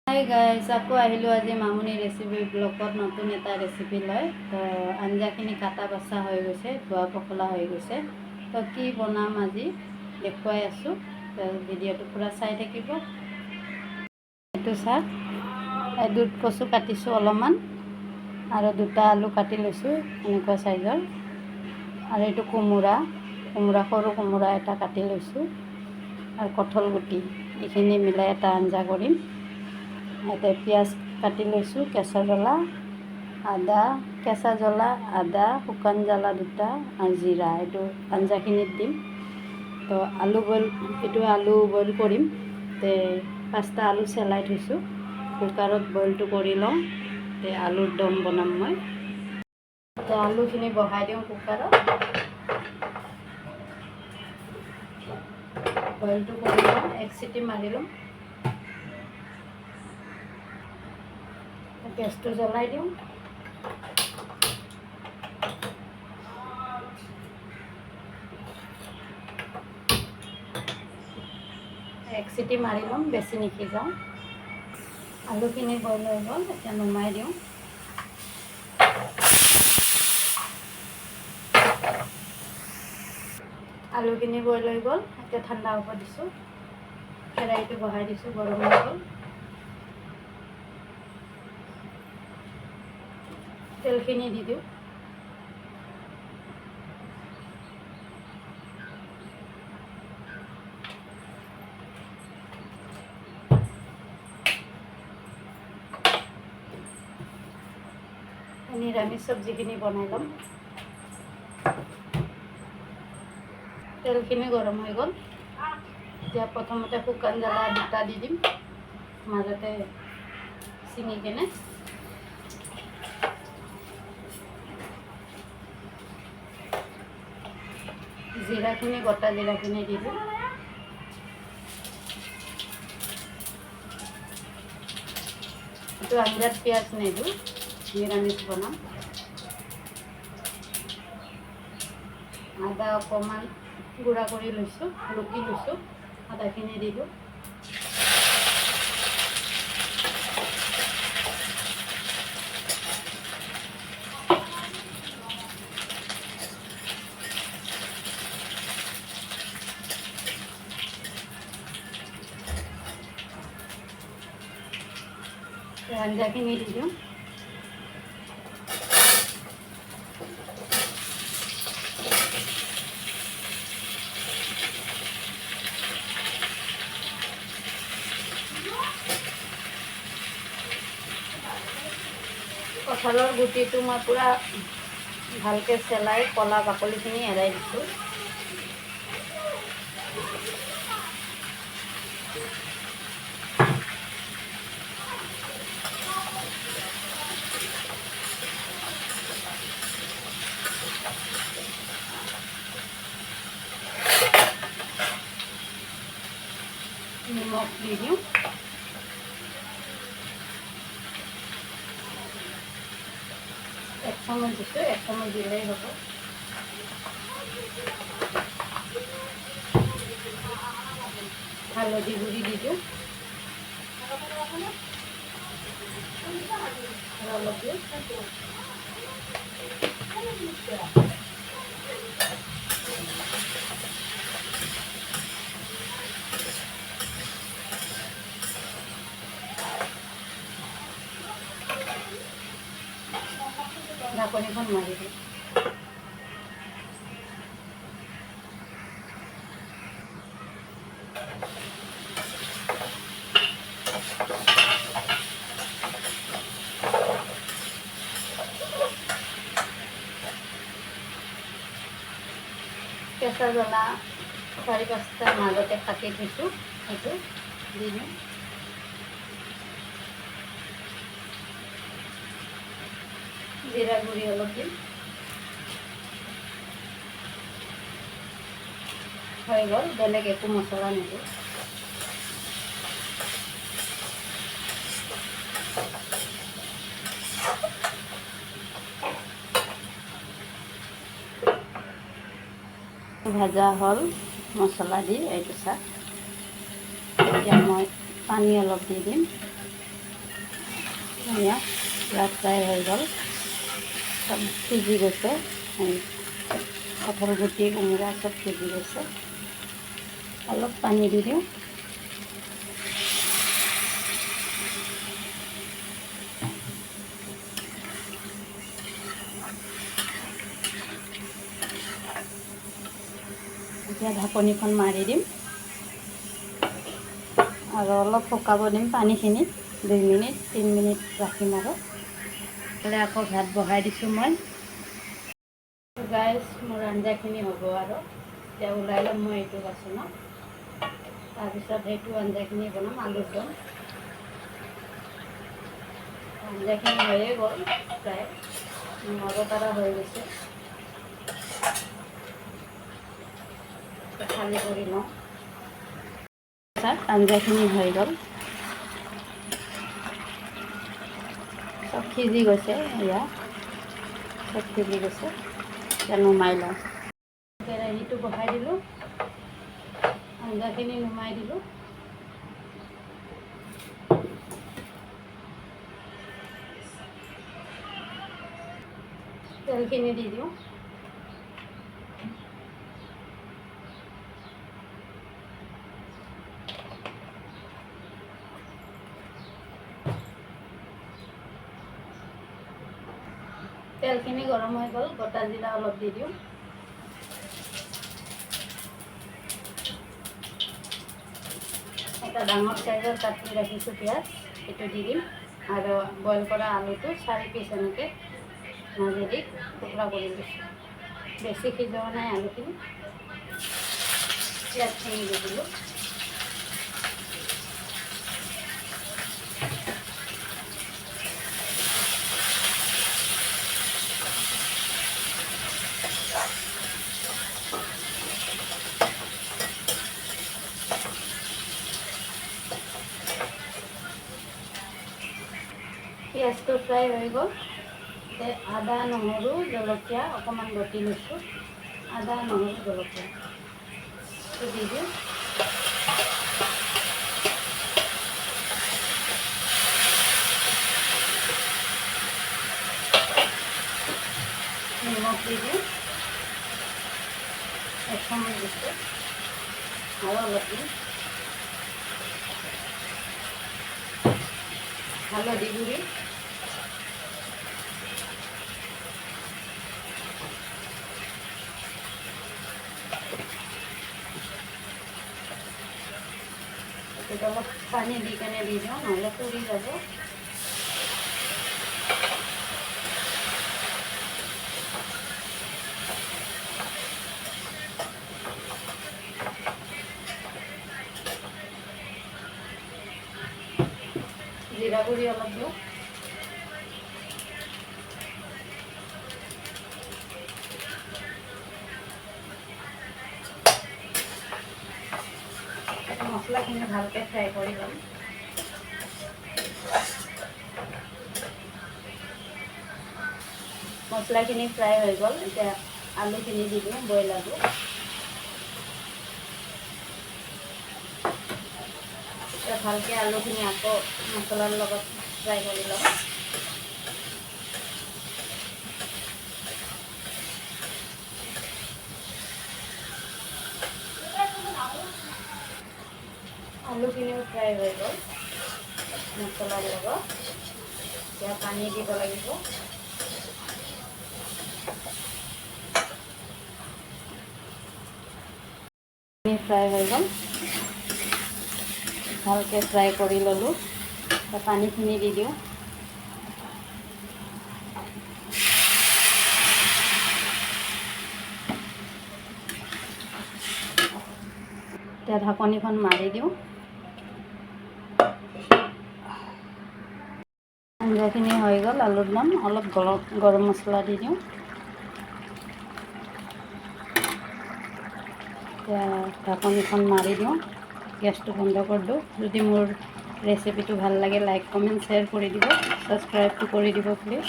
Hi guys, আকৌ আহিলোঁ আজি মামুনি ৰেচিপি ব্লগত নতুন এটা ৰেচিপি লৈ। তো আঞ্জাখিনি কাটা বাচা হৈ গৈছে, ধোৱা পখলা হৈ গৈছে। তো কি বনাম আজি দেখুৱাই আছোঁ, তো ভিডিঅ'টো পূৰা চাই থাকিব। এইটো চাওক, এই দুধ কচু কাটিছোঁ অলপমান, আৰু দুটা আলু কাটি লৈছোঁ এনেকুৱা চাইজৰ। আৰু এইটো কোমোৰা সৰু কোমোৰা এটা কাটি লৈছোঁ, আৰু কঁঠাল গুটি, এইখিনি মিলাই এটা আঞ্জা কৰিম। ইয়াতে পিঁয়াজ কাটি লৈছোঁ, কেঁচা জ্বলা, আদা, শুকান জ্বালা দুটা, আৰু জিৰা, এইটো আঞ্জাখিনিত দিম। তো আলু বইল কৰিম। তে 5টা আলু চেলাই থৈছোঁ, কুকাৰত বইলটো কৰি লওঁ। তে আলুৰ দম বনাম মই। তো আলুখিনি বহাই দিওঁ কুকাৰত, বইলটো কৰি লওঁ, 1 চিটি মাৰি লওঁ। গেছটো জ্বলাই দিওঁ। এক চিটি মাৰি ল'ম, বেছি নিসিজাওঁ। আলুখিনি বইল হৈ গ'ল, এতিয়া নমাই দিওঁ। আলুখিনি বইল হৈ গ'ল, এতিয়া ঠাণ্ডা হ'ব দিছোঁ। কেৰাহীটো বহাই দিছোঁ, গৰম হৈ গ'ল। তেলখিনি দি দিওঁ। নিৰামিষ চব্জিখিনি বনাই ল'ম। তেলখিনি গৰম হৈ গ'ল, এতিয়া প্ৰথমতে শুকান জ্বালা দুটা দি দিম, মাজতে ছিঙি কেনে। গোটা জিৰাখিনি দি দিম। এইটো আঞ্জাত পিঁয়াজ নিদিওঁ, নিৰামিষ বনাম। আদা অকণমান গুড়া কৰি লৈছোঁ, ৰুকি লৈছোঁ, আদাখিনি দি দিওঁ। আঞ্জাখিনি দি দিওঁ। কঁঠালৰ গুটিটো মই পূৰা ভালকৈ চেলাই কলা বাকলিখিনি এৰাই দিছোঁ। নিমখ দি দিওঁ। এক চামুচ দিছোঁ, 1 চামুচ দিলেই হ'ব। হালধি গুড়ি দি দিওঁ, অলপ দিওঁ। ঢাকনিখন মাৰি দিওঁ। কেঁচা জ্বলা 4-5টাৰ মাজতে কাটি থৈছোঁ, সেইটো দি দিওঁ। জিৰা গুড়ি অলপ দিম। হৈ গ'ল, বেলেগ একো মছলা নিদিওঁ। ভাজা হ'ল মছলা দি, এইটো চাওক। এতিয়া মই পানী অলপ দি দিম। ধনিয়া পুৰা ফ্ৰাই হৈ গ'ল, চব সিজি গৈছে। কঁঠাল গুটি কোমোৰা চব সিজি গৈছে। অলপ পানী দি দিওঁ। এতিয়া ঢাকনিখন মাৰি দিম আৰু অলপ শুকাব দিম পানীখিনি। 2 মিনিট 3 মিনিট ৰাখিম আৰু আকৌ ভাত বহাই দিছোঁ মই। গাইছ, মোৰ আঞ্জাখিনি হ'ব আৰু এতিয়া ওলাই ল'ম মই এইটো বাচনত। তাৰপিছত সেইটো আঞ্জাখিনি বনাম, আলু দম। আঞ্জাখিনি হৈয়ে গ'ল প্ৰায়, নৰকাৰা হৈ গৈছে। খালী কৰি লওঁ। আঞ্জাখিনি হৈ গ'ল, চব সিজি গৈছে। এয়া চব সিজি গৈছে, এতিয়া নুমাই লওঁ। কেৰাহীটো বহাই দিলোঁ, আঞ্জাখিনি নুমাই দিলোঁ। তেলখিনি দি দিওঁ। তেলখিনি গৰম হৈ গ'ল, গোটা জিৰা অলপ দি দিওঁ। এটা ডাঙৰ চাইজৰ কাটি ৰাখিছোঁ পিঁয়াজ, সেইটো দি দিম। আৰু বইল কৰা আলুটো 4 পিচ এনেকৈ মাজেদি টুকুৰা কৰি লৈছোঁ। বেছি সিজোৱা নাই আলুখিনি। পিঁয়াজখিনি দি দিলোঁ। পিঁয়াজটো ফ্ৰাই হৈ গ'ল। আদা নহৰু জলকীয়া অকণমান বটি লৈছোঁ। আদা নহৰু জলকীয়া দি দিওঁ। নিমখ দি দিওঁ, 1 চামুচ দিছোঁ আৰু অলপ দিম। হালধি গুড়ি, অলপ পানী দি কেনে দি দিওঁ, নহ'লে পুৰি যাব। জিৰা গুড়ি অলপ দিওঁ। মছলাখিনি ভালকৈ ফ্ৰাই কৰি ল'ম। মছলাখিনি ফ্ৰাই হৈ গ'ল, এতিয়া আলুখিনি দি দিওঁ, বইল আলু। এতিয়া ভালকৈ আলুখিনি আকৌ মছলাৰ লগত ফ্ৰাই কৰি ল'ম। আলুখিনিও ফ্ৰাই হৈ গ'ল মছলাৰ লগত। এতিয়া পানী দিব লাগিব। ফ্ৰাই হৈ গ'ল, ভালকৈ ফ্ৰাই কৰি ল'লোঁ। এতিয়া পানীখিনি দি দিওঁ। এতিয়া ঢাকনিখন মাৰি দিওঁ। আঞ্জাখিনি হৈ গ'ল, আলুৰ দম। অলপ গৰম মছলা দি দিওঁ। এতিয়া ঢাকনিখন মাৰি দিওঁ, গেছটো বন্ধ কৰি দিওঁ। যদি মোৰ ৰেচিপিটো ভাল লাগে, লাইক কমেণ্ট শ্বেয়াৰ কৰি দিব, ছাবস্ক্ৰাইবটো কৰি দিব প্লিজ।